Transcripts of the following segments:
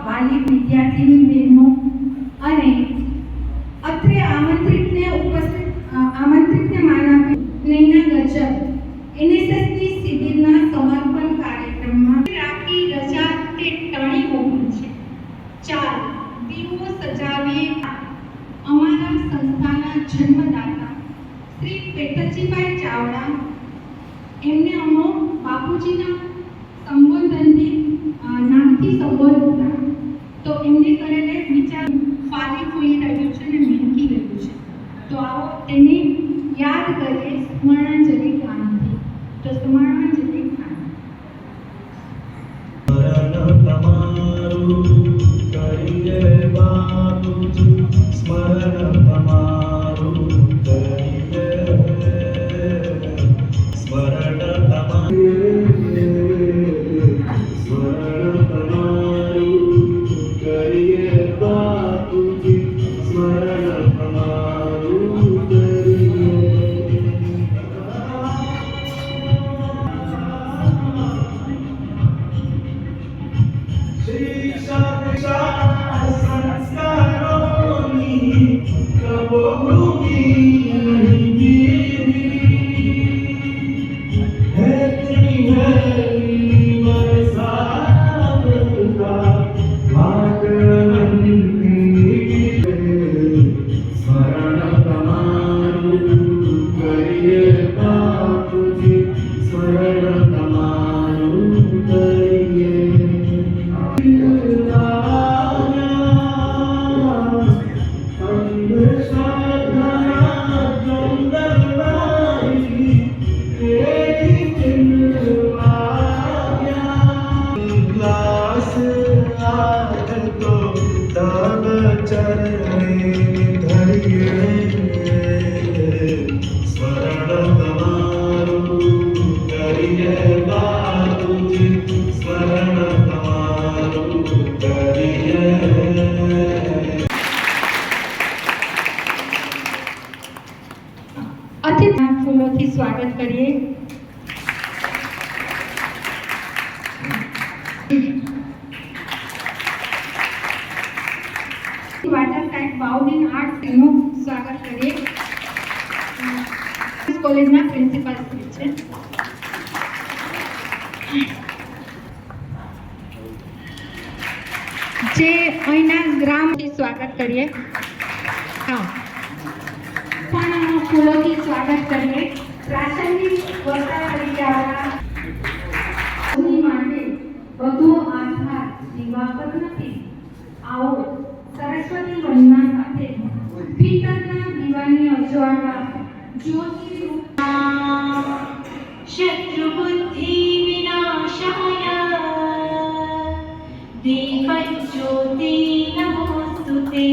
વાલી વિદ્યાર્થીની બહેનો અને અત્રે આમંત્રિતને માન આપી નૈના ગજબ એનએસએસની શિબિરના સમાપન કાર્યક્રમમાં રાખી રજા તે ટણી હોવું છે. ચાર દીવો સજાવીએ અમારા સંસ્થાના જન્મદાતા શ્રી પેટજીભાઈ ચાવડા એમને અમો બાપુજીના સંબોધનથી નામથી સંબોધતા તો એમને કરેલે વિચાર ફાલી ફૂલી રહ્યું છે અને મેંકી રહ્યું છે. તો આવો તેને યાદ કરીએ સ્મરણાંજલિ ગાનથી. તો સ્મરણાંજલિ ગાન. સ્મરણ તમારું કરીએ સ્મરણ બાપુજી સ્મરણ તમારું ફૂલોથી સ્વાગત કરીએ. વાટર ટાઈપ બાઉડિન આર્ટ્સનું સ્વાગત કરીએ. કોલેજના પ્રિન્સિપાલ શ્રી છે. જે અહીંના ગ્રામથી સ્વાગત કરીએ. હા પણ ફૂલોથી સ્વાગત કરીએ. પ્રાસંગિક વર્તા તરીકે આવનાર માટે બધો આધાર દીવા પર નથી. આવો સરસ્વતી વંદના સાથે ભીતરના દીવાની અજવાળા જ્યોતિ શત્રુ બુદ્ધિ વિનાશાય દીપજ્યોતિ નમોસ્તુતે.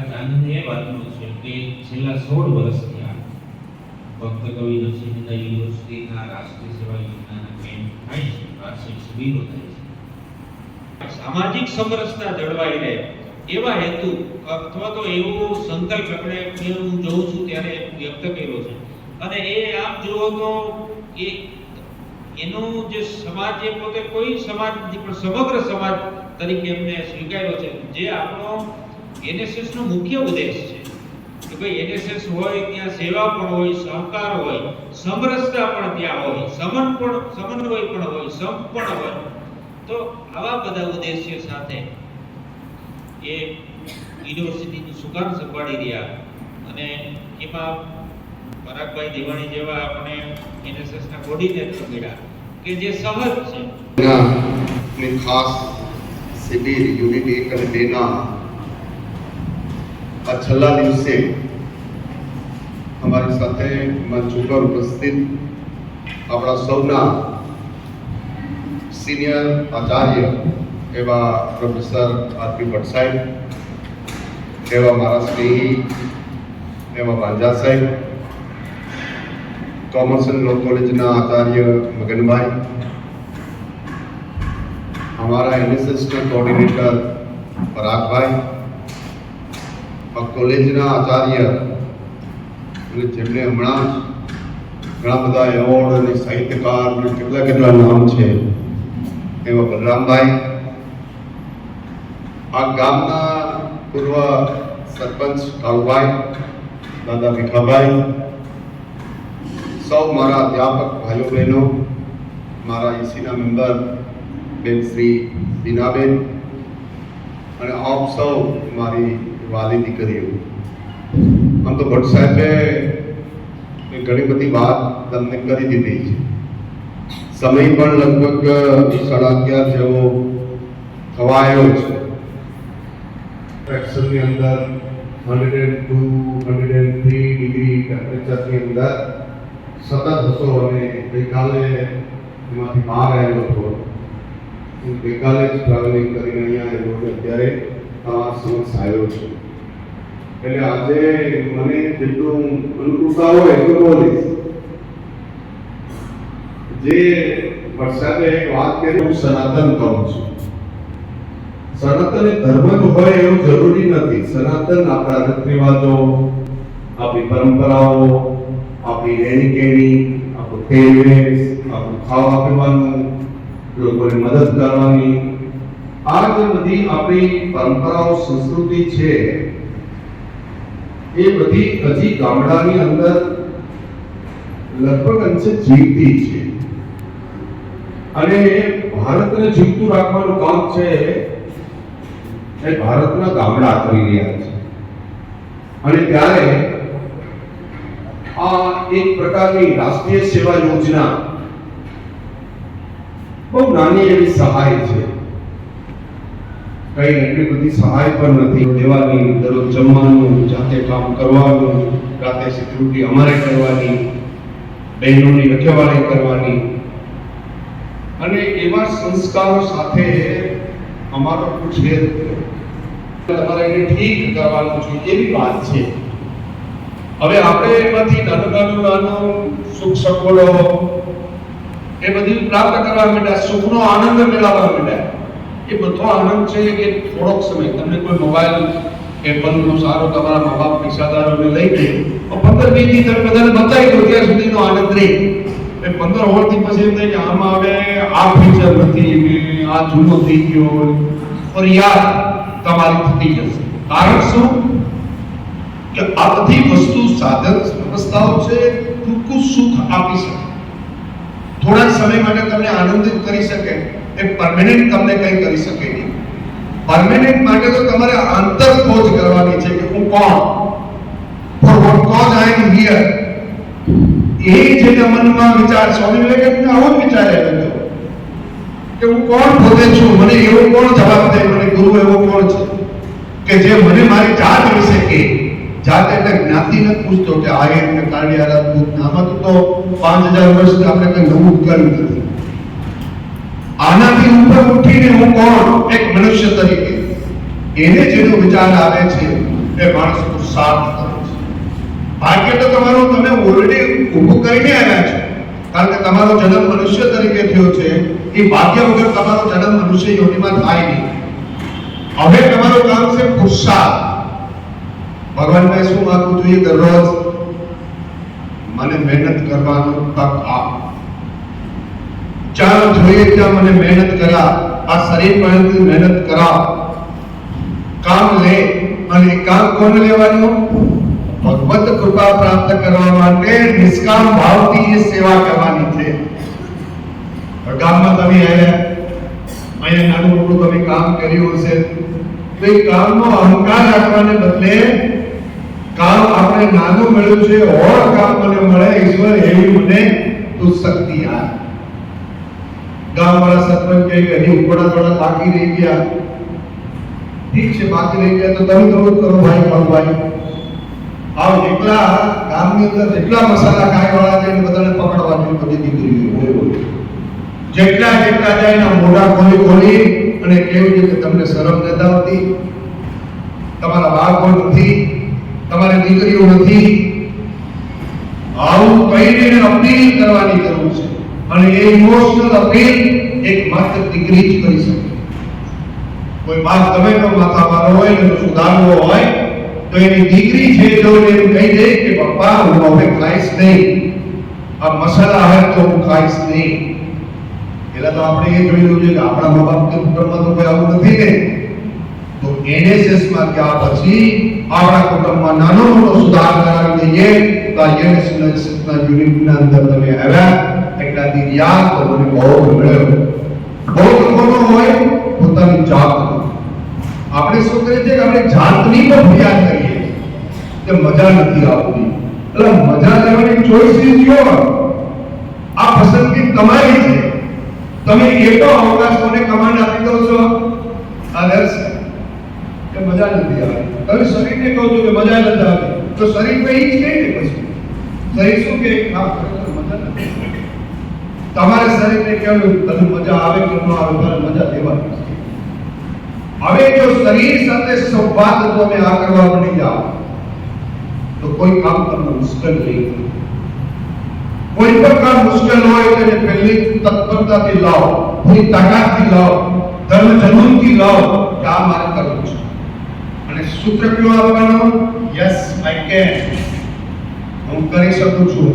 આજ આનંદ એ વાતનો છે કે છેલ્લા 16 વર્ષથી આ ભક્ત કવિ નરસિંહ યુનિવર્સિટીના રાષ્ટ્રીય સેવા યોજનાના કેમ્પ થાય છે, વાર્ષિક શિબિરો થાય છે. સામાજિક સમરસતા જળવાઈ રહે એવા હેતુ અથવા તો એવો સંકલ્પ આપણે હું જોઉં છું ત્યારે વ્યક્ત કર્યો છે. અને એ આપ જુઓ તો એનો જે સમાજ એ પોતે કોઈ સમાજ નથી પણ સમગ્ર સમાજ તરીકે એમને સ્વીકાર્યો છે, જે આપણો NSS નો મુખ્ય ઉદ્દેશ છે કે ભાઈ NSS હોય ત્યાં સેવા પણ હોય, સહકાર હોય, સમરસતા પણ ત્યાં હોય, સમન્વય પણ હોય, સમ પણ હોય. તો આવા બધા ઉદ્દેશ્ય સાથે એ યુનિવર્સિટીનું સુકાન સંભાળી રહ્યા અને એમાં પરાગભાઈ દિવાણી જેવા આપણે NSS ના કોર્ડિનેટર મળ્યા કે જે સહજ છે. ને ખાસ શિબિર યુનિટ 1 અને 2 ના આ છેલ્લા દિવસે અમારી સાથે મંચ ઉપર ઉપસ્થિત આપણા સૌના સિનિયર આચાર્ય એવા પ્રોફેસર આરપી ભટ્ટ સાહેબ, એવા મારા સ્નેહી એવા વાંજા સાહેબ, કોમર્સ એન્ડ લો કોલેજના આચાર્ય મગનભાઈ, हमारा NSS का कोऑर्डिनेटर परागभाई और कॉलेजना आचार्य જેમને હમણાં જ ઘણા બધા એવોર્ડ અને સાહિત્યકાર અને કેટલા નામ છે એવા બલરામભાઈ, આ ગામના પૂર્વ સરપંચ કાળુભાઈ, દાદા ભીખાભાઈ, સૌ મારા અધ્યાપક ભાઈઓ બહેનો, મારા ECના મેમ્બર બેન શ્રી બીનાબેન અને આપ સૌ મારી વાલી દીકરીઓ. આમ તો ભટ્ટ સાહેબે ઘણી બધી વાત તમને કરી દીધી છે. સમય પણ લગભગ 11:30 જેવો થવા આવ્યો છે. એક્સેલની અંદર 102, 103 ડિગ્રી ટેમ્પરેચરની અંદર સતત હતો અને ગઈકાલે એમાંથી બહાર આવેલો હતો. હું ગઈકાલે જ ટ્રાવેલિંગ કરીને અહીંયા આવ્યો અને અત્યારે આ સમક્ષ આવ્યો છું. એટલે આજે મને જેટલું અનુકૂળતા હોય એટલું બોલીશ. જે વરસાદે એક વાત કરી, હું સનાતન કહું છું. સનાતન એ ધર્મ જ હોય એવું જરૂરી નથી. સનાતન આપણા રીત રિવાજો, આપણી પરંપરાઓ, આપણી રહેણી કહેણી, આપણું પહેરવેશ, આપણું ખાવા પીવાનું, લોકોને મદદ કરવાની, આ જે બધી આપણી પરંપરાઓ સંસ્કૃતિ છે એ બધી હજી ગામડાની અંદર લગભગ અંશે જીવતી છે. અને ભારતને જીવતું રાખવાનું કામ છે એ ભારતના ગામડા કરી રહ્યા છે. અને ત્યારે આ એક પ્રકારની રાષ્ટ્રીય સેવા યોજના બહુ નાની એવી સહાય છે. કઈ એટલી બધી સહાય પણ નથી દેવાની. દરરોજ જમવાનું, જાતે કામ કરવાનું, રાતે સિક્યુરિટી અમારે કરવાની, બહેનોની રખેવાળી કરવાની, અને એવા સંસ્કારો સાથે અમારો ઉછેર તમારે એને ઠીક કરવાનું છે એવી વાત છે. હવે આપણે એમાંથી નાનું સુખ સગવડો એ બધી પ્રાપ્ત કરવા માંડ્યા, સુખનો આનંદ મેળવવા માંડ્યા. એ બધો આનંદ છે કે થોડોક સમય તમને કોઈ મોબાઈલ એપલનો સારો તમારા મા બાપ પૈસાદારોને લઈ દે, 15-20 દી તમે બધાને બતાવી દો ત્યાં સુધીનો આનંદ રહે. 15 વર્ષથી પછી એમ થાય કે આમાં હવે આ ફીચર નથી, આ જૂનો થઈ ગયો, ફરિયાદ તમારી થતી જશે. કારણ શું કે આ બધી વસ્તુ સાધન વ્યવસ્થાઓ છે, ટૂંકું સુખ આપી શકે, થોડા સમય માટે તમને આનંદિત કરી શકે. એ પરમેનન્ટ તમને કંઈ કરી શકે નહીં. પરમેનન્ટ માટે તો તમારે આંતર ખોજ કરવાની છે કે હું કોણ, for what cause I am here. એ જે મનમાં વિચાર, સ્વામી વિવેકાનંદ આવો જ વિચાર આવ્યો કે હું કોણ પોતે છું, મને એવો કોણ જવાબ દે, મને ગુરુ એવો કોણ છે કે જે મને મારી જાત વિશે કહે. જાત એટલે જ્ઞાતિ ને પૂછતો કે આ એટલે કાળિયા રાજપૂત, આમાં તો 5000 વર્ષથી આપણે કંઈ નવું કર્યું નથી. આનાથી ઉપર ઉઠીને હું કોણ, એક મનુષ્ય તરીકે, એને જેનો વિચાર આવે છે એ માણસ પુરુષાર્થ કરે છે. ભાગ્ય તો તમારું તમે ઓલરેડી ઊભું કરીને આવ્યા છો, કારણ કે તમારો જન્મ મનુષ્ય તરીકે થયો છે. એ ભાગ્ય વગર તમારો જન્મ મનુષ્ય યોનિમાં થાય નહીં. હવે તમારું કામ છે પુરુષાર્થ. ભગવાનને શું માગવું જોઈએ? દરરોજ મને મહેનત કરવાનો તક આપ. ચાલો જોઈએ ત્યાં મને મહેનત કરા, આ શરીર પર મહેનત કરા, કામ લે. અને કામ કોણ લેવાનું? ભગવત કૃપા પ્રાપ્ત કરવા માટે નિષ્કામ ભાવથી એ સેવા કરવાની છે. ગામમાં તમે આવ્યા, અહીંયા નાનું મોટું તમે કામ કર્યું હશે, તો એ કામનો અહંકાર રાખવાને બદલે કામ આપણે નાનું મળ્યું છે, ઓર કામ મને મળે ઈશ્વર એવી મને તું શક્તિ આપ. ગામવાળા સરપંચ કહે કે હજી થોડા બાકી રહી ગયા. ઠીક છે, બાકી રહી ગયા તો તમે થોડું કરો ભાઈ, ભગવાન આવ. એટલા ગામની અંદર જેટલા મસાલા ખાયવાળા છે એને બધાને પકડવાની બધી દીકરીઓ હોય. જેટલા જાય એના મોઢા ખોલી અને કેવું છે કે તમને શરમ નથી આવતી? તમારા બાળકો નથી, તમારી દીકરીઓ નથી. આવું કહીને અપીલ કરવાની જરૂર છે. અને એ ઇમોશનલ અપીલ એક માત્ર દીકરી જ કરી શકે. કોઈ બાપ તમે તો માથા મારો હોય ને સુધારવો હોય તો એની દીકરી છે જો એમ કહી દે કે પપ્પા હું હવે ખાઈશ નહીં, આ મસાલા હોય તો હું ખાઈશ નહીં. પેલા તો આપણે એ જોઈ લઉં છે કે આપણા મા બાપ કુટુંબમાં તો કોઈ આવું નથી ને. તો NSS માં ગયા પછી આપણા કુટુંબમાં નાનો મોટો સુધાર કરાવી દઈએ તો આ NSS ના યુનિટના અંદર તમે આવ્યા એટલા દી યાદ તો મને બહુ મળ્યો. બહુ કોનો હોય? પોતાની જાત. આપણે શું કરીએ છીએ કે આપણે જાતની પણ ફરિયાદ કરીએ કે મજા નથી આવતી. એટલે મજા લેવાની ચોઈસ ઇઝ યોર. આ પસંદગી તમારી છે. તમે એટલો અવકાશોને કમાન્ડ આપી દો છો આદર્શ કે મજા નથી આવતી. તમે શરીરને કહો છો કે મજા નથી આવતી, તો શરીર તો એ જ કહે ને પછી શરીર શું કહે? કામ ખરેખર મજા નથી. તમારે શરીરને કહેવું તને મજા આવે કે ન આવે, તારે મજા લેવાની છે. હવે જો શરીર સાથે સંવાદ તમે આ કરવા બની જાઓ તો કોઈ કામ તમને મુશ્કેલ નહીં. કોઈ પણ કામ મુશ્કેલ હોય તો એને પહેલી તત્પરતાથી લાવો, પૂરી તાકાતથી લાવો, ધર્મ જનૂનથી લાવો કે આ મારે કરવું છે. અને સૂત્ર કયો આપવાનો? Yes I can. હું કરી શકું છું.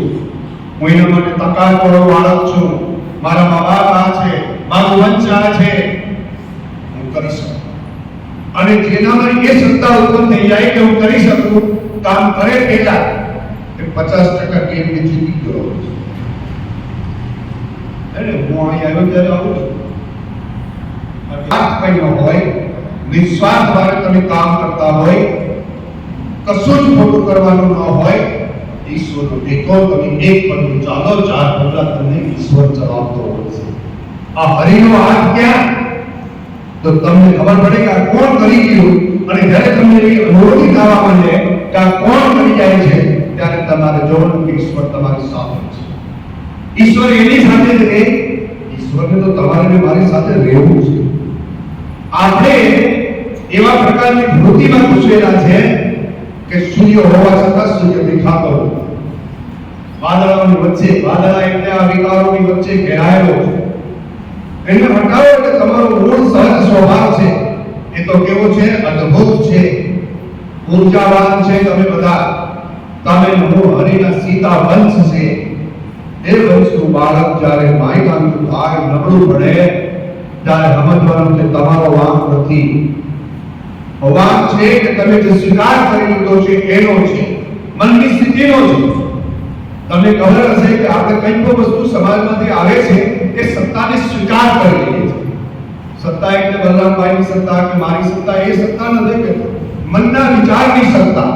હું એના માટે તાકાતવાળો બાળક છું. મારા મા બાપ આ છે, મારું વંશ આ છે, હું કરી શકું. અને જેનામાં એ સત્તા ઉત્પન્ન થઈ જાય કે હું કરી શકું, કામ કરે પહેલા એ 50% ગેમ ને જીતી ગયો છે. એટલે હું અહીં આવ્યો ત્યારે આવું છું. વાત કઈ ન હોય, નિસ્વાર્થ ભાવે તમે કામ કરતા હોય, કશું જ ખોટું કરવાનું ન હોય, ઈશ્વરનો ટેકો તમે એક પગલું ચાલો, 4 પગલા તમને ઈશ્વર ચલાવતો હોય છે. આ હરિનો હાથ ક્યાં? તો તમને ખબર પડે કે આ કોણ કરી ગયું. અને જ્યારે તમને એ અનુભૂતિ થવા માંડે કે આ કોણ કરી જાય છે, ત્યારે તમારે જોવાનું કે ઈશ્વર તમારી સાથે છે. ઈશ્વર એની સાથે જ રહે. ઈશ્વરને તો તમારે ને મારી સાથે રહેવું છે. આપણે એવા પ્રકારની વૃત્તિમાં ઘૂસેલા છે કે સૂર્ય હોવા છતાં સૂર્ય દેખાતો નથી. વાદળાઓની વચ્ચે, વાદળા એટલે આ વિકારોની વચ્ચે ઘેરાયેલો છે. એને હટાવો એટલે તમારો મૂળ સહજ સ્વભાવ છે એ તો કેવો છે? અદ્ભુત છે, ઊર્જાવાન છે. તમે બધા તમે મૂળ હરિના સીતા વંશ છે. એ વંશનું બાળક જ્યારે માયકાનું ભાગ નબળું પડે ત્યારે સમજવાનું છે તમારો વાંક નથી. વાંક છે કે તમે જે સ્વીકાર કરી લીધો છે એનો છે, મનની સ્થિતિનો છે. તમને ખબર હશે કે આપણે કંઈ પણ વસ્તુ સમાજમાંથી આવે છે એ સત્તાને સ્વીકાર કરી લઈએ છે. સત્તા એટલે બલરામભાઈની સત્તા કે મારી સત્તા, એ સત્તા નથી કે મનના વિચારની સત્તા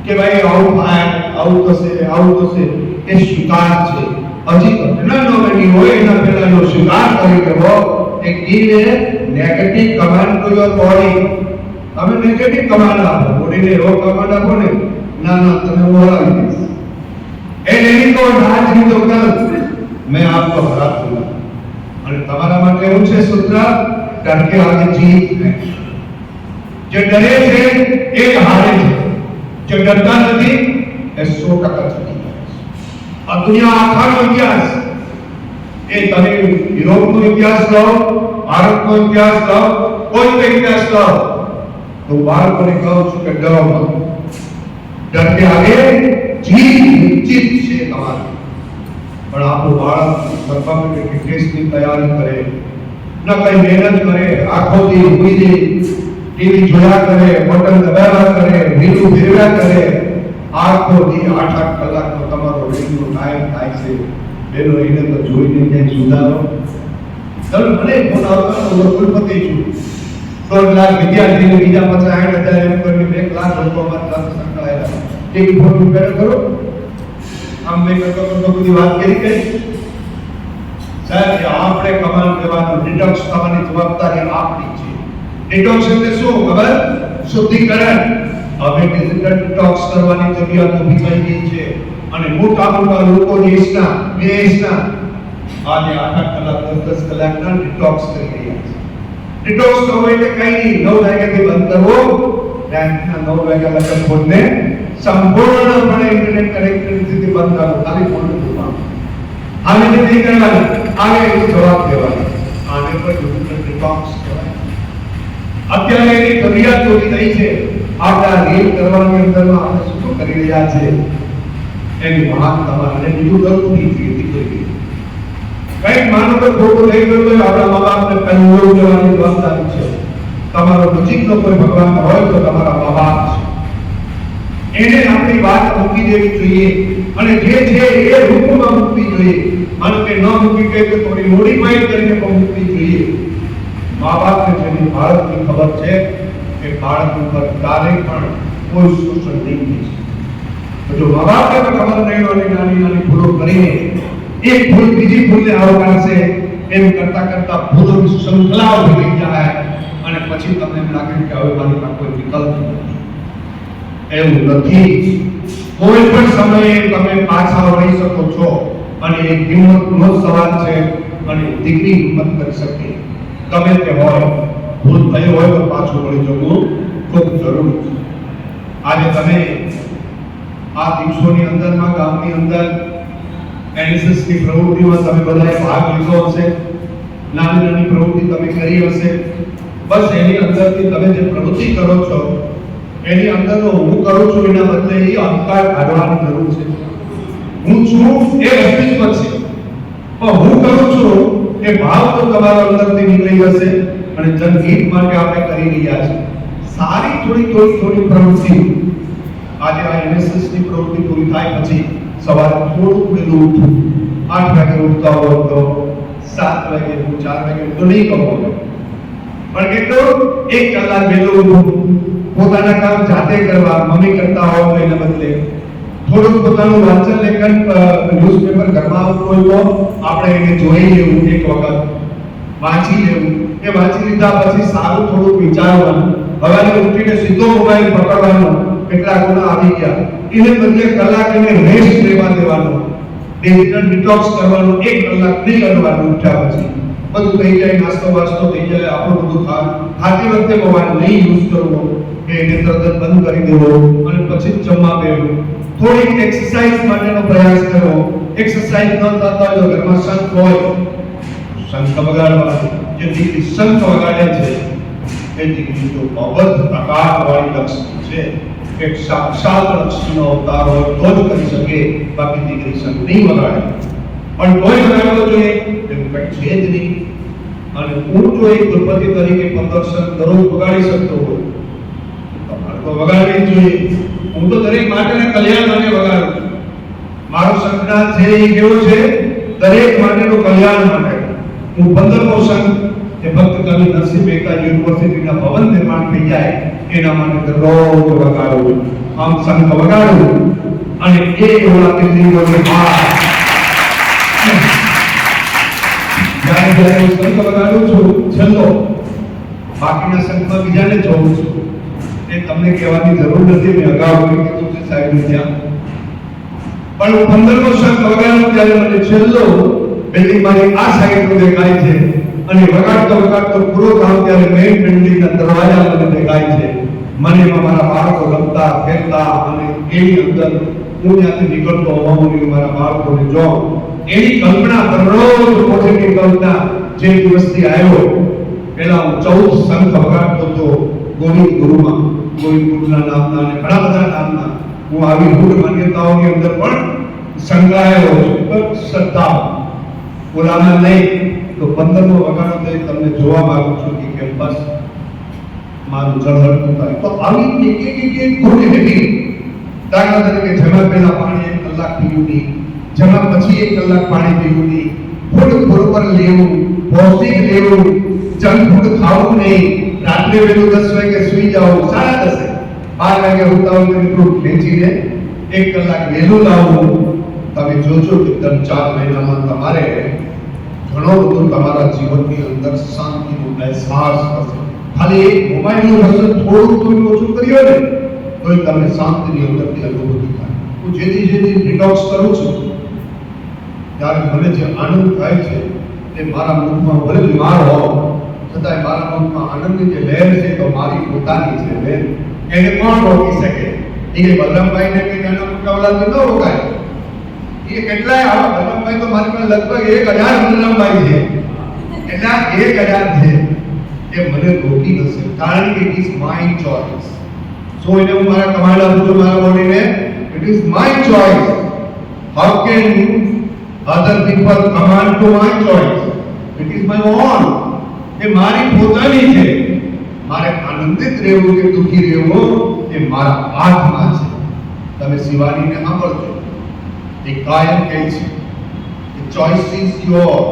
કે ભાઈ આવું થાય, આવું થશે, આવું થશે, એ સ્વીકાર છે. હજી ઘટના ન બની હોય એના પહેલા જો સ્વીકાર કરી લેવો કે give a negative command to your body. તમે નેગેટિવ કમાન્ડ આપો, બોડીને એવો કમાન્ડ આપો ને, ના ના તમે ઓળાવી દઈશ. એ નહીં તો રાજ ની તો કર मैं आपको हरा दूंगा. અને તમારા માટે એવું છે સૂત્ર, કારણ કે આગે જીત है. જે ડરે છે એ જ હારે છે, જે ડરતા નથી એ 100% જીતી જાય છે. આ દુનિયા આખાનો ઇતિહાસ, એ તમે યુરોપનો ઇતિહાસ લો, ભારતનો ઇતિહાસ લો, કોઈ પણ ઇતિહાસ લો, તો બાળકોને કહું છું કે ડરો મત. ડરને આગે જીત નિશ્ચિત છે તમારી. પણ આપણું બાળક સફળ કે ટેસ્ટની તૈયારી કરે, ન કઈ મહેનત કરે, આખો દી ઊંઘી જાય, ટીવી જોયા કરે, બટન દબાવ્યા કરે, રીલું ફેરવ્યા કરે, આખો દી 8-8 કલાકનો તમારો રીલનો ટાઈમ થાય છે. બેનો એને તો જોઈને ક્યાંય સુધારો. ચાલો મને ફોન આવતો હું કુલપતિ છું, 1.5 લાખ વિદ્યાર્થીને બીજા 50-60 હજાર એમ કરીને 1 લાખ લોકો અમારી સાથે સંકળાયેલા. એક ફોન રિપેર કરો. આમ મેં કરતો બધી વાત કરી સાહેબ, આપણે કમાલ દેવાનું, ડિટોક્સ થવાની જવાબદારી આપણી છે. ડિટોક્સ એટલે શું ખબર? શુદ્ધિકરણ. હવે ડિજિટલ ડિટોક્સ કરવાની જરૂરિયાત ઊભી થઈ ગઈ છે અને મોટા લોકો દેશના વિદેશના આજે 8 કલાક 10 કલાકના ડિટોક્સ કરી રહ્યા છે. ડિટોક્સ કરવો એટલે કઈ નહીં, 9 વાગ્યાથી બંધ કરવો, રાતના 9 વાગ્યા લગન ફોનને સંપૂર્ણપણે ઇન્ટરનેટ કનેક્ટિવિટી બંધ કરવો, ખાલી ફોન જોવાનો. આને નહીં કરવાનું, આને જવાબ દેવાનો. આને પર ડિજિટલ ડિટોક્સ કહેવાય. અત્યારે એની જરૂરિયાત ઓછી થઈ છે. આપણા રીલ કરવાની અંદરમાં આપણે શું કરી રહ્યા છે એની વાત તમારે બીજું કરવું નહીં જોઈએ. કઈક માનો તો ખોટું થઈ ગયું તો આપણા મા બાપને કઈ દેવાની જવાબદારી છે. તમારો નજીકનો કોઈ ભગવાન હોય તો તમારા મા બાપ છે, એને આપણી વાત મૂકી દેવી જોઈએ અને જે છે એ રૂપમાં મૂકવી જોઈએ. માનો કે ન મૂકી ગઈ તો થોડી મોડિફાઈ કરીને પણ મૂકવી જોઈએ. મા બાપને જેની બાળકની ખબર છે કે બાળક ઉપર ક્યારેય પણ કોઈ શોષણ નહીં થઈ શકે. જો મા બાપને ખબર નહીં હોય, નાની નાની ભૂલો કરીને એક ભૂલ બીજી ભૂલને આવકારશે, એમ કરતા કરતા ભૂલોની શૃંખલા ઉભી થઈ જાય અને પછી તમને એમ લાગે કે હવે મારી પાસે કોઈ વિકલ્પ નથી. એવું નથી. કોઈ પણ સમયે તમે પાછા વળી શકો છો અને એક હિંમતનો સવાલ છે અને દીકરી હિંમત કરી શકે. ગમે તે હોય, ભૂલ થઈ હોય તો પાછું વળી જવું ખૂબ જરૂરી છે. આજે તમે આ દિવસોની અંદરમાં ગામની અંદર એનએસએસ ની પ્રવૃત્તિમાં તમે બધાએ ભાગ લીધો હશે, નાની નાની પ્રવૃત્તિ તમે કરી હશે. બસ એની અંદરથી તમે જે પ્રવૃત્તિ કરો છો એની અંદરનો હું કરું છું એના બદલે એ અહંકાર કાઢવાની જરૂર છે. હું છું એ અસ્તિત્વ છે, પણ હું કરું છું એ ભાવ તો તમારા અંદરથી નીકળી જશે અને જનહિત માટે આપણે કરી રહ્યા છીએ. સારી થોડી પ્રવૃત્તિ. આજે આ એનએસએસ ની પ્રવૃત્તિ પૂરી થાય પછી સવારે થોડું વહેલું ઉઠવું. 8 વાગે ઉઠતા હોય તો 7 વાગે, 4 વાગે તો નહીં કહો, પણ કેટલું 1 કલાક વહેલું ઉઠવું. પોતાના કામ જાતે કરવા, મમ્મી કરતા હોય તો એના બદલે થોડું પોતાનું વાંચન લેખન ન્યૂઝપેપર ઘરમાં આવતું હોય તો આપણે એને જોઈ લેવું, એક વખત વાંચી લેવું. એ વાંચી લીધા પછી સારું થોડું વિચારવાનું. હવે ઉઠીને સીધો મોબાઈલ પકડવાનો, કેટલા ગુના આવી ગયા, એને બદલે કલાક એને રેસ્ટ લેવા દેવાનો, ડિજિટલ ડિટોક્સ કરવાનું. 1 કલાક નહીં કરવાનું. ઉઠ્યા પછી બધું થઈ જાય, નાસ્તો વાસ્તો થઈ જાય, આપણું બધું ખાતી વખતે મોબાઈલ નહીં યુઝ કરવો, એને તરત બંધ કરી દેવો અને પછી જમવા બેસવું. થોડી એક્સરસાઇઝ માટેનો પ્રયાસ કરવો. એક્સરસાઇઝ ન થતા હોય તો ઘરમાં શંખ હોય, શંખ વગાડવા. જે દીકરી શંખ વગાડે છે એ દીકરી તો અવધ પ્રકારવાળી લક્ષ્મી છે. એક સાક્ષાત લક્ષ્મીનો અવતાર હોય તો જ કરી શકે, બાકી દીકરી શંખ નહીં વગાડે. પણ કોઈ વગાડવો જોઈએ એવું કંઈ છે જ નહીં. અને હું જો એક કુલપતિ તરીકે 15 શંખ દરરોજ વગાડી શકતો હોય તમારે તો વગાડવી જ જોઈએ. હું તો દરેક માટેના કલ્યાણ માટે વગાડું છું. મારો શંખનાદ છે એ કેવો છે? દરેક માટેનું કલ્યાણ માટે. હું 15મો શંખ એ ભક્ત કવિ નરસિંહ મહેતા યુનિવર્સિટીના ભવન નિર્માણ થઈ જાય એના માટે રોજ વગાડું. આમ શંખ વગાડું અને એ ઓલા દિલ્હીઓને જ્યારે હું શંખ વગાડું છું છેલ્લો, બાકીના શંખમાં બીજાને જોઉં છું. એ તમને કહેવાની જરૂર નથી, મેં અગાઉ કીધું છે સાહેબ ત્યાં. પણ હું 15મો શંખ વગાડું ત્યારે મને છેલ્લો બિલ્ડિંગ મારી આ સાઈડ દેખાય છે અને વગાડતો પૂરો થાવ ત્યારે મેઇન બિલ્ડિંગના દરવાજા મને દેખાય છે. મને એમાં મારા બાળકો રમતા ફેરતા અને એની અંદર હું ત્યાંથી નીકળતો હોઉં ને મારા બાળકોને જોઉં એની કલ્પના દરરોજ પોઝિટિવ કલ્પના જે દિવસથી આવ્યો પહેલા હું 14 શંખ વગાડતો હતો ગોવિંદ ગુરુમાં, ગોવિંદ ગુરુના નામના અને ઘણા બધા નામના હું આવી મૂળ માન્યતાઓની અંદર પણ સંકળાયેલો છું. પણ શ્રદ્ધા બોલામાં નહીં તો 15મો વગાડો તો તમને જોવા માંગુ છું કે કેમ બસ મારું જળહળતું થાય. તો આવી એક ગુડ હેબિટ, દાખલા તરીકે જમા પહેલા પાણી 1 કલાક પીવું નહીં, જમા પછી 1 કલાક પાણી પીવું નહીં, ફૂડ બરોબર લેવું, પૌષ્ટિક લેવું, જંક ફૂડ ખાવું નહીં, રાત્રે વહેલું 10 વાગે સૂઈ જાવું, 10:30 12 વાગે ઉતાવળ કરી ફ્રૂટ ખેંચીને 1 કલાક વહેલું લાવવું. તમે જોજો કે 3-4 મહિનામાં તમારે ઘણો બધો તમારા જીવનની અંદર શાંતિનો અહેસાસ થશે. ખાલી એક મોબાઈલનું વ્યસન થોડું તમે ઓછું કર્યો ને તોય તમને શાંતિની અંદરથી અનુભૂતિ થાય. હું જેથી ડિટોક્સ કરું છું ત્યારે મને જે આનંદ થાય છે તે મારા મુખમાં ભલે બીમાર હોવ છતાંય મારા મુખમાં આનંદની જે લહેર છે તો મારી પોતાની છે લહેર. એને કોણ રોકી શકે? એ વલ્લભભાઈને કે એના મુકાબલાથી ન રોકાય. એ કેટલાય આવા વલ્લભભાઈ તો મારી પાસે લગભગ 1000 વલ્લભભાઈ છે, એટલા 1000 છે કે મને રોકી ન શકે, કારણ કે it is my choice. So એને હું મારા કમાન્ડ આપું છું મારા બોડીને, it is my choice. How can other people command to my choice? It is my own. એ મારી પોતાની છે. મારે આનંદિત રહેવું કે દુઃખી રહેવું એ મારા હાથમાં છે. તમે શિવાનીને સાંભળજો, એ કાયમ કહે છે કે ચોઇસ ઇઝ યોર.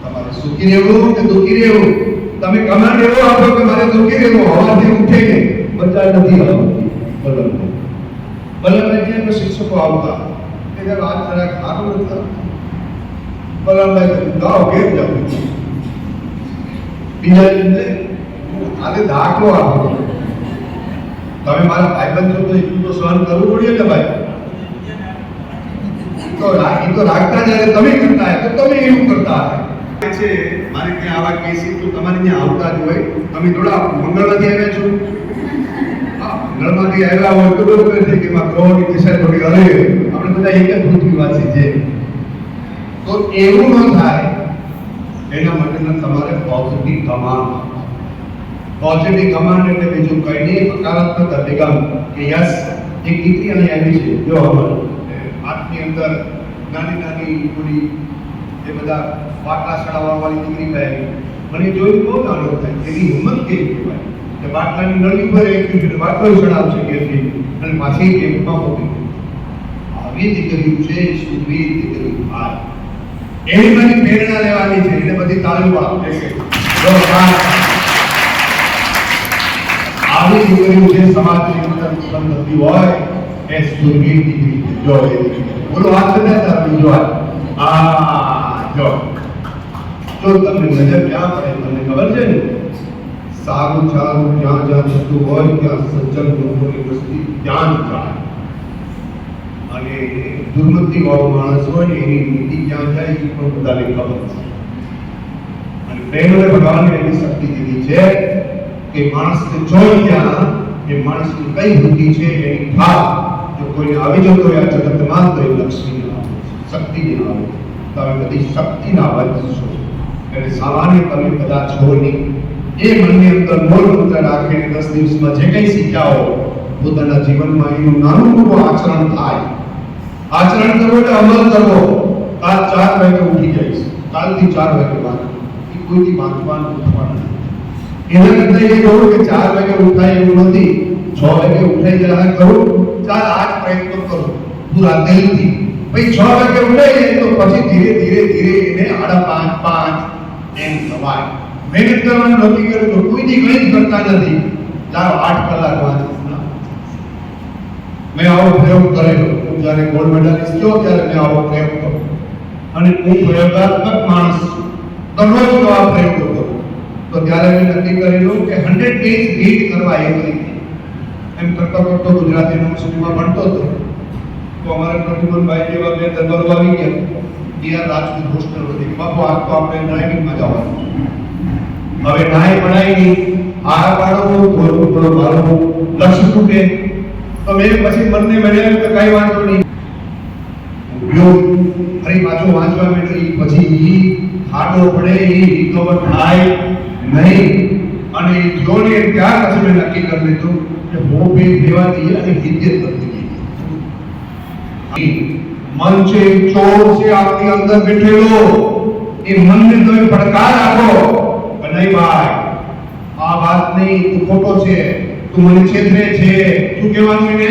તમારે સુખી રહેવું કે દુઃખી રહેવું, તમે કમાન્ડ એવો આપો કે મારે દુઃખી રહેવું, હવાથી ઉઠીને બધા નથી આવતી. બલરામભાઈ શિક્ષકો આવતા કે જરા વાત જરાક સારું નથી. બલરામભાઈ ગાવ ઘેર જાવ, બીજા દિવસે આજે દાખલો આપો. તમે મારા ભાઈબંધ છો તો એટલું તો સહન કરવું પડે ને ભાઈ. તો રાખતા જ્યારે તમે કરતા તો તમે એવું કરતા છે. મારે ત્યાં આવા કેસી તો તમારે ત્યાં આવતા જ હોય. તમે થોડા મંગળમાંથી આવ્યા છો, મંગળમાંથી આવ્યા હોય તો બરોબર છે કે ગ્રહોની દિશા થોડી હરે, આપણે બધા એક જ પૃથ્વીવાસી છે. તો એવું ન થાય એના માટે તમારે પોઝિટિવ કમાન્ડ. પોઝિટિવ કમાન્ડ એટલે બીજું કંઈ નહીં, હકારાત્મક અભિગમ કે યસ એક દીકરી અહીં આવી છે. જો હાથની અંદર નાની પૂરી એ બધા બાટલા ચડાવવા વાળી દીકરી ભાઈ મને જોઈને બહુ આનંદ થાય. એની હિંમત કેવી કહેવાય કે બાટલાની નળી ઉપર એક બાટલો ચડાવશે ઘેરથી અને પાછી કેમ્પમાં મૂકી. આવી દીકરીઓ છે સુરવીર દીકરી ભાઈ, એની બધી પ્રેરણા લેવાની છે. એને બધી તાલીમ આપે છે. આવી દીકરીઓ જે સમાજની અંદર ઉત્પન્ન થતી હોય એ સુરવીર દીકરી જો એ બોલો હાથ બધા બીજો જો તમને નજર ક્યાં પડે તમને ખબર છે ને? સારું જ્યાં થતું હોય ત્યાં સજ્જન લોકોની વસ્તી ત્યાં જ જાય, અને દુર્મતિ વાળો માણસ હોય ને એની નીતિ ક્યાં જાય એ પણ બધાને ખબર છે. અને બહેનોને ભગવાને એવી શક્તિ દીધી છે કે માણસને જોઈ ત્યાં એ માણસની કઈ વૃત્તિ છે એની ભાવ જો કોઈને આવી જતો હોય આ જગતમાં તો એ લક્ષ્મી આવે, શક્તિ આવે. તમે બધી શક્તિના વંશ છો એટલે સામાન્ય તમે બધા છો નહીં. એ મનની અંદર મૂળ મંત્ર રાખીને 10 દિવસમાં જે કંઈ શીખ્યા હો પોતાના જીવનમાં એનું નાનું મોટું આચરણ થાય. આચરણ કરવો એટલે અમલ કરવો. કાલ 4 વાગે ઉઠી જઈશ, કાલથી 4 વાગે વાંચો, એ કોઈથી વાંચવાનું ઉઠવાનું એના કરતા એ કહું કે 4 વાગે ઉઠાય એવું નથી, 6 વાગે ઉઠાઈ જરા કરું, 4 8 પ્રયત્નો કરો પૂરા દિલથી. પછી 6 વાગે ઉઠાઈ જાય તો પછી ધીરે ધીરે એને 5:30 એમ થવાય. મહેનત કરવાનું નક્કી કર્યું તો કોઈથી કંઈ જ કરતા નથી, ચાલો 8 કલાક વાંચીશ. મેં આવો પ્રયોગ કરેલો. હું જ્યારે ગોલ્ડ મેડલિસ્ટ થયો ત્યારે મેં આવો પ્રયોગ કર્યો અને હું પ્રયોગાત્મક માણસ છું, દરરોજ તો આ પ્રયોગો કરું. તો ત્યારે મેં નક્કી કરેલું કે 100 પેજ રીડ કરવા એક રીતે. એમ કરતો ગુજરાતી યુનિવર્સિટીમાં ભણતો હતો તો અમારા પ્રતિમનભાઈ જેવા બે દરબારો આવી ગયા. ડીઆર રાજપૂત હોસ્ટેલ હતી. બાપુ આજ તો આપણે ડ્રાઇવિંગમાં જવાનું. હવે નાય પડાય નહીં, આ પાડો થોડું મારવું, લક્ષ્ય તૂટે તો મેં પછી મનને મળ્યા કે કઈ વાંધો નહીં ઉપયોગ ફરી પાછો વાંચવા માંડ્યો ઈ પછી ઈ ખાડો પડે ઈ રિકવર થાય નહીં અને જોને ત્યાર પછી મેં નક્કી કરી લીધું કે હું બે દેવાથી અને હિદ્યત કરતી ગઈ मन से चोर से आपके अंदर बैठेलो ये मन ने तुम्हें भड़का રાખો કે નહીં ભાઈ આ વાત નહીં તું ખોટો છે તું મને છેતરે છે શું કહેવાનું એને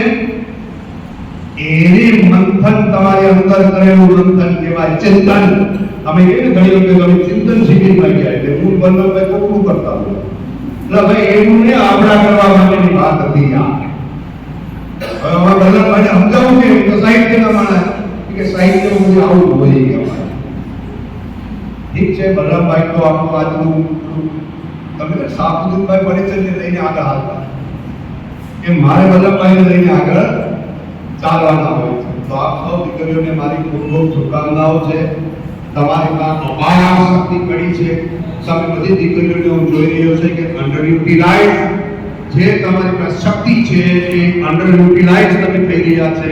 એની મંથન તમારી અંદર કરેલું મંથન કહેવાય ચિંતન અમે કહીએ ઘણી વખત અમે ચિંતન શિબિરમાં ગયા એટલે હું બલ્લભભાઈ કોકડું કરતા હોય એટલે ભાઈ એવું ને આપણા કરવા માટેની વાત હતી આ હવે અમારા બલ્લભભાઈને સમજાવું કે તો સાહિત્યના માણસ કે સાહિત્યમાં મુજે આવું બોલી ગયા ઠીક છે બલ્લભભાઈ તો આપણું આજનું તમે સાબુદ્દીનભાઈ પરિચયને લઈને આગળ હાલતા કે મારે બલ્લભભાઈને લઈને આગળ ચાલવાના હોય છે તો આપ સૌ દીકરીઓને મારી ખૂબ ખૂબ શુભકામનાઓ છે તમારી પાસે અપાર શક્તિ પડી છે તમે બધી દીકરીઓને હું જોઈ રહ્યો છે કે અંડર યુટિલાઇઝ જે તમારી પાસે શક્તિ છે એ અંડર યુટિલાઇઝ તમે થઈ રહ્યા છે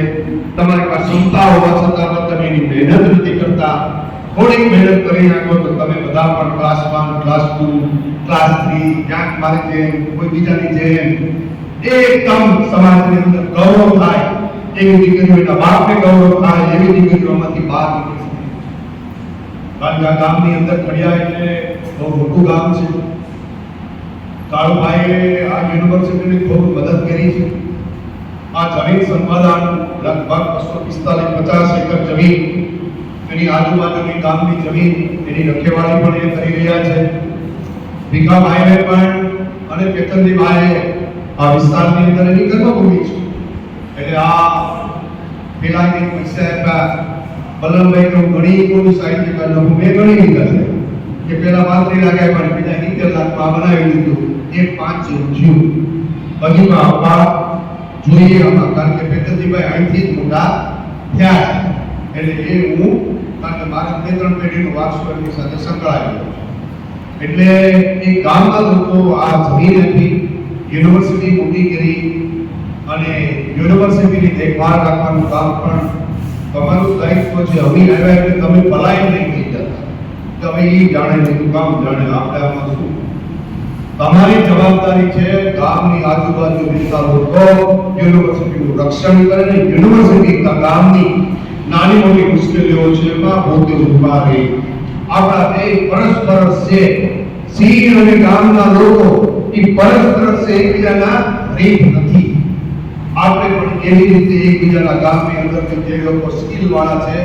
તમારી પાસે ક્ષમતા હોવા છતાં પણ તમે એની મહેનત નથી કરતા થોડીક મહેનત કરી નાખો તો તમે બધા પણ ક્લાસ 1 ક્લાસ 2 ક્લાસ 3 ક્યાંક મારી જેમ કોઈ બીજાની જેમ એકદમ સમાજની અંદર ગૌરવ થાય એવી દીકરીઓના બાપને ગૌરવ થાય એવી દીકરીઓમાંથી બહાર નીકળી કારણ કે આ ગામની અંદર ખડિયા એટલે બહુ મોટું ગામ છે કાળુભાઈએ આ યુનિવર્સિટીની ખૂબ મદદ કરી છે આ જમીન સંપાદન લગભગ 245-50 એકર જમીન એની આજુબાજુની ગામની જમીન એની રખેવાળી પણ એ કરી રહ્યા છે ભીખાભાઈને પણ અને કેતનજીભાઈએ આ વિસ્તારની અંદર એની કર્મભૂમિ છે એટલે આ પેલાની પૈસા આપ્યા બલ્લભભાઈ તો ઘણી કોઈ સાહિત્યકાર લોકો મેં ઘણી લીધા છે કે પેલા 35 લાખ આપ્યા બીજા 70 લાખમાં બનાવી દીધું એક 5 જેવું થયું હજી પણ આપવા જોઈએ આમાં કારણ કે પેતરજીભાઈ અહીંથી જ મોટા થયા એટલે એ હું કારણ કે મારા 2-3 પેઢીનો વારસો એમની સાથે સંકળાયેલો છે એટલે એ ગામના લોકો આ જમીન આપી યુનિવર્સિટી મોટી કરી અને યુનિવર્સિટીની દેખભાળ રાખવાનું કામ પણ તમારું દાયિત્વ છે અમે આવ્યા એટલે તમે ભલાઈ નહીં થઈ જતા કે હવે એ જાણે નહીં કામ જાણે આપણે આમાં શું તમારી જવાબદારી છે ગામની આજુબાજુ વિસ્તાર લોકો યુનિવર્સિટીનું રક્ષણ કરે ને યુનિવર્સિટી ગામની નાની મોટી મુશ્કેલીઓ છે એમાં પોતે ઉભા રહે આપણા બે પરસ્પર છે સિંહ અને ગામના લોકો એ પરસ્પર છે એકબીજાના રીત નથી આપણે પણ કેવી રીતે એકબીજાના ગામની અંદર જે લોકો સ્કિલ વાળા છે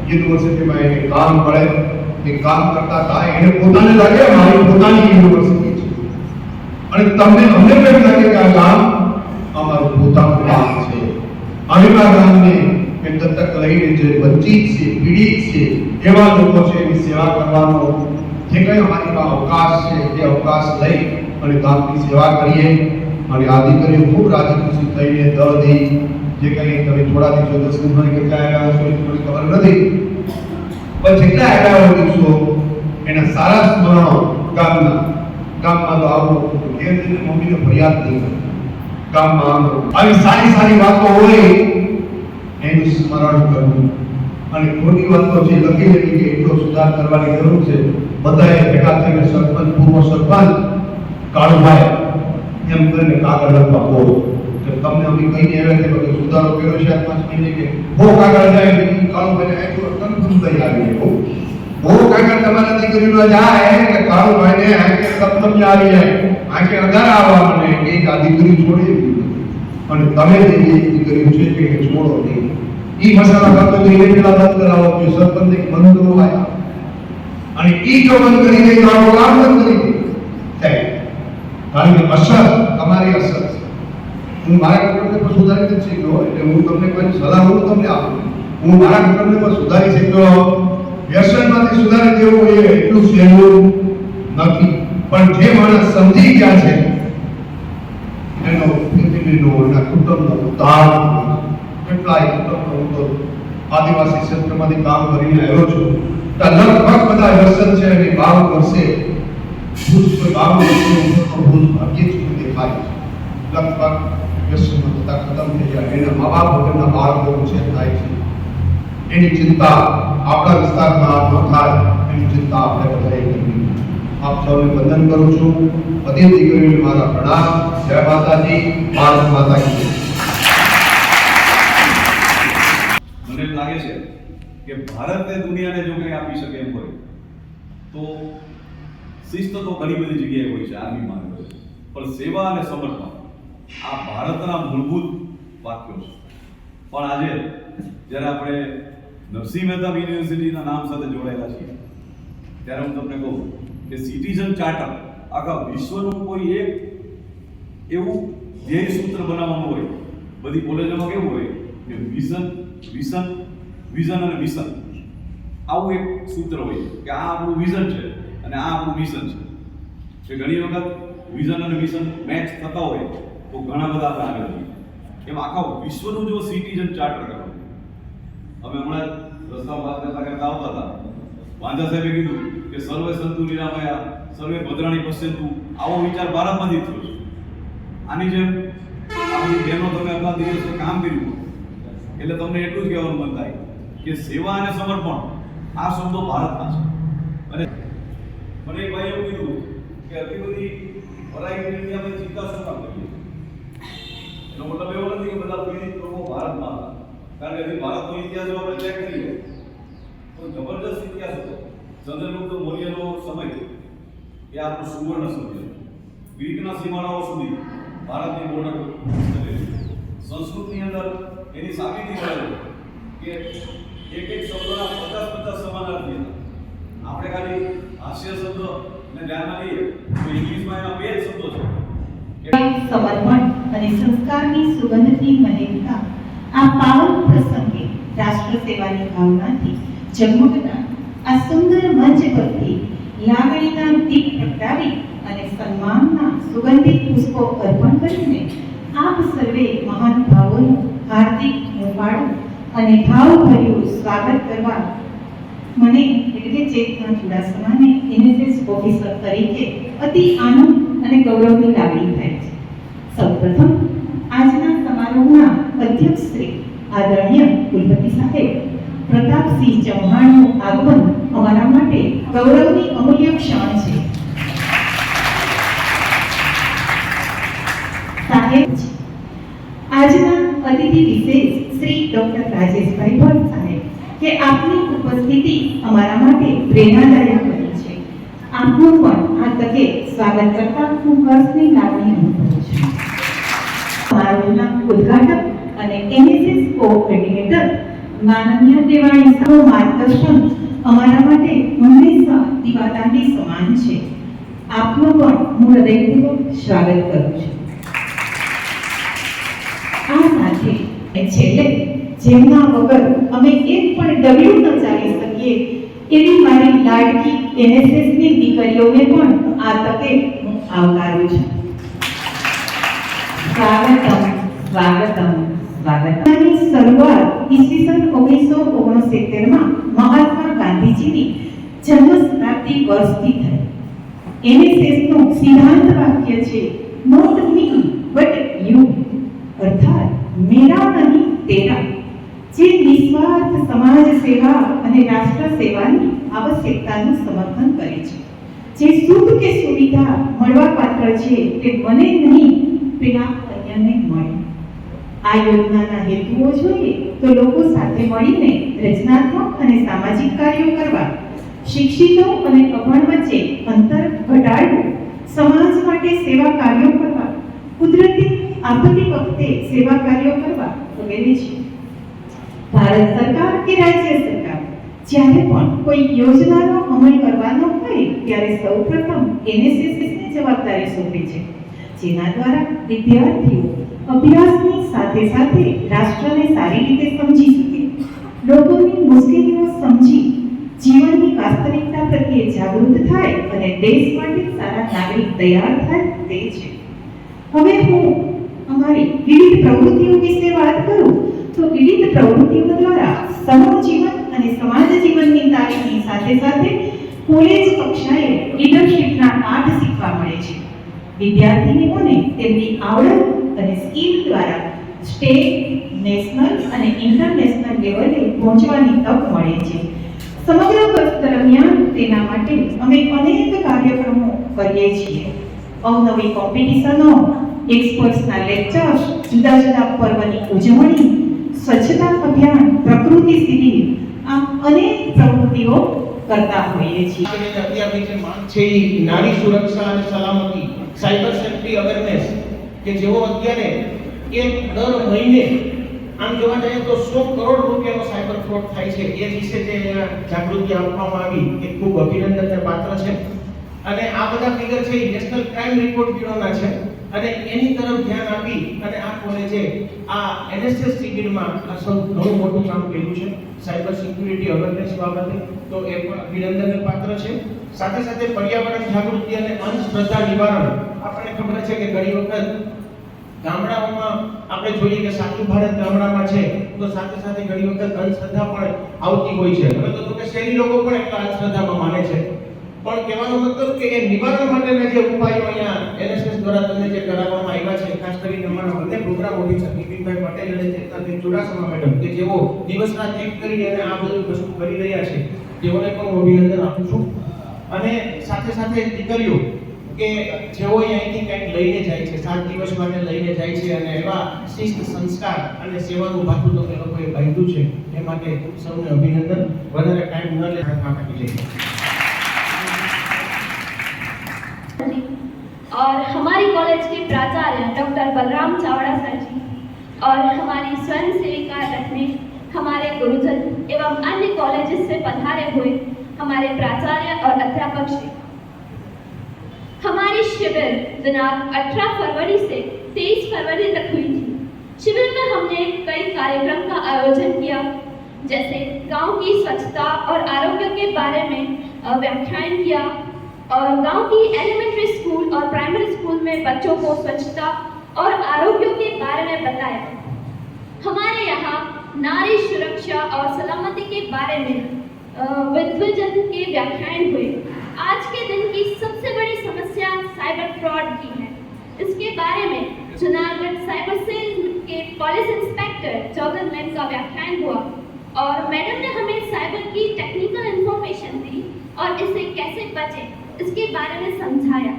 યુનિવર્સિટીમાં એને કામ મળે એ કામ કરતા થાય એને પોતાને લાગે મારી પોતાની યુનિવર્સિટી છે અને તમને અમને પણ લાગે કે આ ગામ અમારું પોતાનું ગામ છે અનેકા ગામને એ દત્તક લઈને જે વંચિત છે પીડિત છે એવા લોકો છે એની સેવા કરવાનો જે કંઈ અમારી પાસે અવકાશ છે એ અવકાશ લઈ અને ગામની સેવા કરીએ અને આ દીકરીઓ ખૂબ રાજી ખુશી થઈને દર્દી જે કંઈ તમે થોડા દિવસો 10 દિવસમાં કેટલા આવ્યા હશો એ થોડી ખબર નથી પણ જેટલા આવ્યા દિવસો એના સારા સ્મરણો ગામમાં તો આવું ઘેર જઈને મમ્મીને ફરિયાદ નહીં ગામમાં આવી સારી વાતો હોય એનું સ્મરણ કરવું અને ખોટી વાતો જે લખી હતી કે એટલો સુધાર કરવાની જરૂર છે બધાએ ભેગા થઈને સરપંચ પૂર્વ સરપંચ કાળુભાઈ એમ કરીને કાગળ લખવા બોલો કે તમને અમે કહીને આવ્યા કે સુધારો કર્યો છે 5 મહિને કે બહુ કાગળ જાય કે કાળુભાઈને આટલું કન્ફર્મ થઈ આવી બહુ કાગળ તમારા દીકરીનો જાય કે કાળુભાઈને આંખે કન્ફર્મ આવી જાય આંખે અધાર આવવા મને એક આ દીકરી છોડી અને તમે જે દીકરીઓ છે કે છોડો નહીં ઈ મસાલા ખાતો તો એને પેલા બંધ કરાવો કે સરપંચ એક બંધ કરો આયા અને ઈ જો બંધ કરી દે તો આપણું કામ બંધ કરી દે થાય કારણ કે અસર તમારી અસર છે હું મારા ઘટકને પણ સુધારી નથી શીખ્યો એટલે હું તમને કોઈ સલાહ હું તમને આપું હું મારા ઘટકને પણ સુધારી શીખ્યો વ્યસનમાંથી સુધારી દેવું એ એટલું સહેલું નથી પણ જે માણસ સમજી ગયા છે એનો ફેમિલીનો એના કુટુંબનો ઉદ્ધાર કેટલાય કુટુંબનો હું તો આદિવાસી ક્ષેત્રમાંથી કામ કરીને આવ્યો છું તો લગભગ બધા વ્યસન છે એની 12 વર્ષે ભૂજ કોઈ 12 વર્ષે ભૂજ ભાગ્યે જ દેખાય છે લગભગ વ્યસનો બધા ખતમ થઈ જાય, એના મા બાપ વગરના બાળકો ઉછેર થાય છે, એની ચિંતા આપણા વિસ્તારમાં ન થાય એની ચિંતા આપણે બધાએ કરવી. આપ સૌને વંદન કરું છું. બધી દીકરીઓને મારા પ્રણામ. જય માતાજી. ભારત માતા કી જય. મને એમ લાગે છે કે ભારતે દુનિયાને જો કંઈ આપી શકે એમ હોય તો શિસ્ત તો ઘણી બધી જગ્યાએ હોય છે, આર્મીમાં હોય છે, પણ સેવા અને સમર્પણ આ ભારતના મૂળભૂત વાક્યો છે. પણ આજે જ્યારે આપણે નરસિંહ મહેતા યુનિવર્સિટીના નામ સાથે જોડાયેલા છીએ ત્યારે હું તમને કહું કે સિટીઝન ચાર્ટર આખા વિશ્વનું કોઈ એક એવું ધ્યેય સૂત્ર બનાવવાનું હોય. બધી કોલેજોમાં કેવું હોય કે વિઝન અને મિશન, આવું એક સૂત્ર હોય કે આ આપણું વિઝન છે અને આ આપણું મિશન છે. ઘણી વખત વિઝન અને મિશન મેચ થતા હોય તો ઘણા બધા આપણે આગળ જઈએ. એમ આખા વિશ્વનું જો સિટીઝન ચાર્ટર કરવાનું. અમે હમણાં રસ્તામાં વાત કરતા આવતા હતા, વાંધા સાહેબે કીધું કે સર્વે સંતુ નિરામયા સર્વે ભદ્રાણી પશ્યંતુ, આવો વિચાર ભારતમાંથી થયો છે. આની જેમ આપણી બહેનો તમે આટલા દિવસો કામ કર્યું એટલે તમને એટલું જ કહેવાનું મન થાય કે સેવા અને સમર્પણ આ શબ્દો ભારતના છે. અને મને એક ભાઈ એવું કીધું કે આટલી બધી વરાયટી ઇન્ડિયામાં ચિંતા શું કામ કરીએ? એનો મતલબ એવો નથી કે બધા પીડિત લોકો ભારતમાં હતા, કારણ કે ભારતનો ઇતિહાસ જો આપણે ચેક કરીએ તો જબરદસ્ત ઇતિહાસ હતો. ચંદ્રગુપ્ત મૌર્યનો સમય એ આપણો સુવર્ણ સમય. ગ્રીકના સીમાડાઓ સુધી ભારતની બોર્ડર સંસ્કૃતની અંદર એની સાબિતી મળે કે એક શબ્દના 50 સમાનાર્થી હતા. આપણે ખાલી હાસ્ય શબ્દ ને ધ્યાનમાં લઈએ તો ઇંગ્લિશમાં એના 2 શબ્દો છે. સમર્પણ અને સંસ્કારની સુગંધથી મહેકતા આ પાવન પ્રસંગે રાષ્ટ્ર સેવાની ભાવનાથી ઝગમગતા આ સુંદર મંચ પરથી લાગણીના દીપ પ્રગટાવી અને સન્માનના સુગંધિત પુષ્પો અર્પણ કરીને આપ સર્વે મહાનુભાવોનું હાર્દિક હોંપાળું અને ભાવભર્યું સ્વાગત કરવા મને એટલે ચેતના ચુડાસમાને એનએસએસ ઓફિસર તરીકે અતિ આનંદ અને ગૌરવની લાગણી થાય છે. સૌપ્રથમ આજના સમારોહના અધ્યક્ષ શ્રી આદરણીય કુલપતિ સાહેબ પ્રતાપસિંહ ચૌહાણનું આગમન અમારા માટે ગૌરવની અમૂલ્ય ક્ષણ છે. સાહેબ, આજના અતિથિ વિશેષ શ્રી ડોક્ટર રાજેશભાઈ ભટ્ટ સાહેબ કે આપની ઉપસ્થિતિ અમારા માટે પ્રેરણાદાયક બની છે. આપનું પણ આ તકે સ્વાગત કરતા હું હર્ષની લાગણી અનુભવું છું. સમારોહના ઉદ્ઘાટક અને એનએસએસ કોઓર્ડિનેટર માનનીય દેવાણી સાહેબનું માર્ગદર્શન અમારા માટે હંમેશા દીવાદાંડી સમાન છે. આપનું પણ હું હૃદયપૂર્વક સ્વાગત કરું છું. આ સાથે છેલ્લે જેમના વગર અમે એક પણ ડગલું ન ચાલી શકીએ એવી મારી લાડકી એનએસએસ ની દીકરીઓને પણ આ તકે હું આવકારું છું. સ્વાગતમ સ્વાગતમ સ્વાગતમ. શરૂઆત ઈસવીસન 1969 માં મહાત્મા ગાંધીજીની જન્મ શતાબ્દી વર્ષથી થઈ. એનએસએસ નું સિદ્ધાંત વાક્ય છે નોટ મી બટ યુ, અર્થાત મેરા નહીં તેરા, જે નિસ્વાર્થ સમાજ સેવા અને રાષ્ટ્ર સેવાની આવશ્યકતાનું સમર્થન કરે છે. જે સુખ કે સુવિધા મળવા પાત્ર છે તે મને નહીં પેલા અન્યને મળે. આ યોજનાના હેતુઓ જોઈએ તો લોકો સાથે મળીને રચનાત્મક અને સામાજિક કાર્યો કરવા, શિક્ષિતો અને અભણ વચ્ચે અંતર ઘટાડવું, સમાજ માટે સેવા કાર્યો કરવા, કુદરતી આપત્તિ વખતે સેવા કાર્યો કરવા વગેરે છે. ભારત સરકાર કે રાજ્ય સરકાર જ્યારે પણ કોઈ યોજનાનો અમલ કરવાનો હોય ત્યારે સૌપ્રથમ એનએસએસને જવાબદારી સોંપે છે, જેના દ્વારા વિદ્યાર્થીઓ અભ્યાસની સાથે સાથે રાષ્ટ્રને સારી રીતે સમજી શકે, લોકોની મુશ્કેલીઓ સમજી જીવનની વાસ્તવિકતા પ્રત્યે જાગૃત થાય અને દેશ માટે સારા નાગરિક તૈયાર થાય તે છે. હવે હું અમારી વિવિધ પ્રવૃત્તિઓ વિશે વાત કરું તો વિવિધ પ્રવૃત્તિઓ દ્વારા સમૂહ જીવન અને સમાજ જીવનની તાલીમની સાથે સાથે કોલેજ કક્ષાએ લીડરશિપના પાઠ શીખવા મળે છે. વિદ્યાર્થીનીઓને તેમની આવડત અને સ્કીમ દ્વારા સ્ટેટ, નેશનલ અને ઇન્ટરનેશનલ લેવલે પહોંચવાની તક મળે છે. સમગ્ર વર્ષ દરમિયાન તેના માટે અમે અનેક કાર્યક્રમો કરીએ છીએ. અવનવી કોમ્પિટિશનો, એક્સપર્ટ્સના લેક્ચર્સ, જુદા જુદા પર્વની ઉજવણી, સ્વચ્છતા અભિયાન, પ્રકૃતિ શિબિર, આમ અનેક પ્રવૃત્તિઓ કરતા હોઈએ છીએ. અત્યારની જે માંગ છે એ નારી સુરક્ષા અને સલામતી, સાયબર સેફ્ટી અવેરનેસ, કે જેઓ અત્યારે દર મહિને આમ જોવા જઈએ તો 100 કરોડ રૂપિયાનો સાયબર ફ્રોડ થાય છે. એ વિશે જે જાગૃતિ આપવામાં આવી એ ખૂબ અભિનંદનને પાત્ર છે. અને આ બધા ફિગર છે એ નેશનલ ક્રાઇમ રિપોર્ટ બ્યુરોના છે અને એની તરફ ધ્યાન આપી અને આ કોલેજે આ એનએસએસ શિબિરમાં આ સૌ ઘણું મોટું કામ કર્યું છે સાયબર સિક્યુરિટી અવેરનેસ બાબતે. તો એ પણ અભિનંદનને પાત્ર છે. સાથે સાથે પર્યાવરણ જાગૃતિ અને અંધશ્રદ્ધા નિવારણ. આપણને ખબર છે કે ઘણી વખત ગામડાઓમાં આપણે જોઈએ કે સાચું ભારત ગામડામાં છે, તો સાથે સાથે ઘણી વખત અંધશ્રદ્ધા પણ આવતી હોય છે. હવે તો કે શહેરી લોકો પણ એટલા અંધશ્રદ્ધામાં માને છે. પણ કહેવાનો મતલબ કે એ નિવારણ માટેના જે ઉપાયો અહીંયા એનએસએસ દ્વારા તમને જે કરાવવામાં આવ્યા છે, ખાસ કરીને અમારા બંને પ્રોગ્રામ ઓફિસર બિપિનભાઈ પટેલ અને ચેતનાબેન ચુડાસમા મેડમ, કે જેઓ દિવસ રાત એક કરી અને આ બધું વસ્તુ કરી રહ્યા છે, તેઓને પણ હું અભિનંદન આપું છું. અને સાથે સાથે દીકરીઓ કે જેઓ અહીંથી કંઈક લઈને જાય છે, 7 દિવસ માટે લઈને જાય છે અને એવા શિસ્ત, સંસ્કાર અને સેવાનું ભાથું તો એ લોકોએ બાંધ્યું છે, એ માટે સૌને અભિનંદન. વધારે ટાઈમ ન લેતા આપી લઈએ. और हमारी कॉलेज के प्राचार्य डॉक्टर बलराम चावड़ा सर जी और हमारी स्वयं सेविका रश्मि, हमारे गुरुजन एवं अन्य कॉलेजेस से पधारे हुए हमारे प्राचार्य और अध्यापक श्री, हमारी शिविर दिनांक 18 फरवरी से 23 फरवरी तक हुई थी. शिविर में हमने कई कार्यक्रम का आयोजन किया, जैसे गांव की स्वच्छता और आरोग्य के बारे में व्याख्यान किया और गांव की एलिमेंट्री स्कूल और प्राइमरी स्कूल में बच्चों को स्वच्छता और आरोग्य के बारे में बताया. हमारे यहाँ नारी सुरक्षा और सलामती के बारे में विद्वजन के व्याख्यान हुए. आज के दिन की सबसे बड़ी समस्या साइबर फ्रॉड की है. इसके बारे में जूनागढ़ साइबर सेल के पुलिस इंस्पेक्टर चौधरी मैम का व्याख्यान हुआ और मैडम ने हमें साइबर की टेक्निकल इंफॉर्मेशन दी और इससे कैसे बचें इसके बारे में समझाया.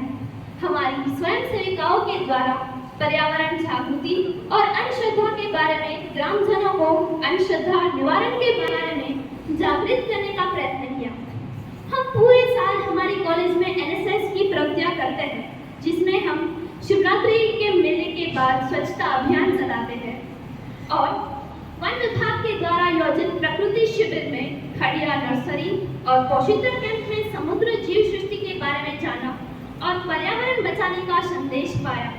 हमारी स्वयं सेविकाओं के द्वारा पर्यावरण जागृति और अंधश्रद्धा के बारे में ग्रामजनों को अंधश्रद्धा निवारण के बारे में जागृत करने का प्रयत्न किया. हम पूरे साल हमारी कॉलेज में एनएसएस की प्रवृत्तियां करते हैं, जिसमें हम शिवरात्रि के मेले के बाद स्वच्छता अभियान चलाते हैं और वन विभाग के द्वारा आयोजित प्रकृति शिविर में खड़िया नर्सरी और पोषित्र कैंप में समुद्र जीव सृष्टि के बारे में जाना और पर्यावरण बचाने का संदेश पाया.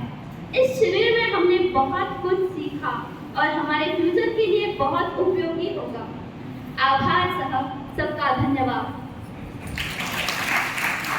इस शिविर में हमने बहुत कुछ सीखा और हमारे फ्यूचर के लिए बहुत उपयोगी होगा. आभार साहब, सबका धन्यवाद.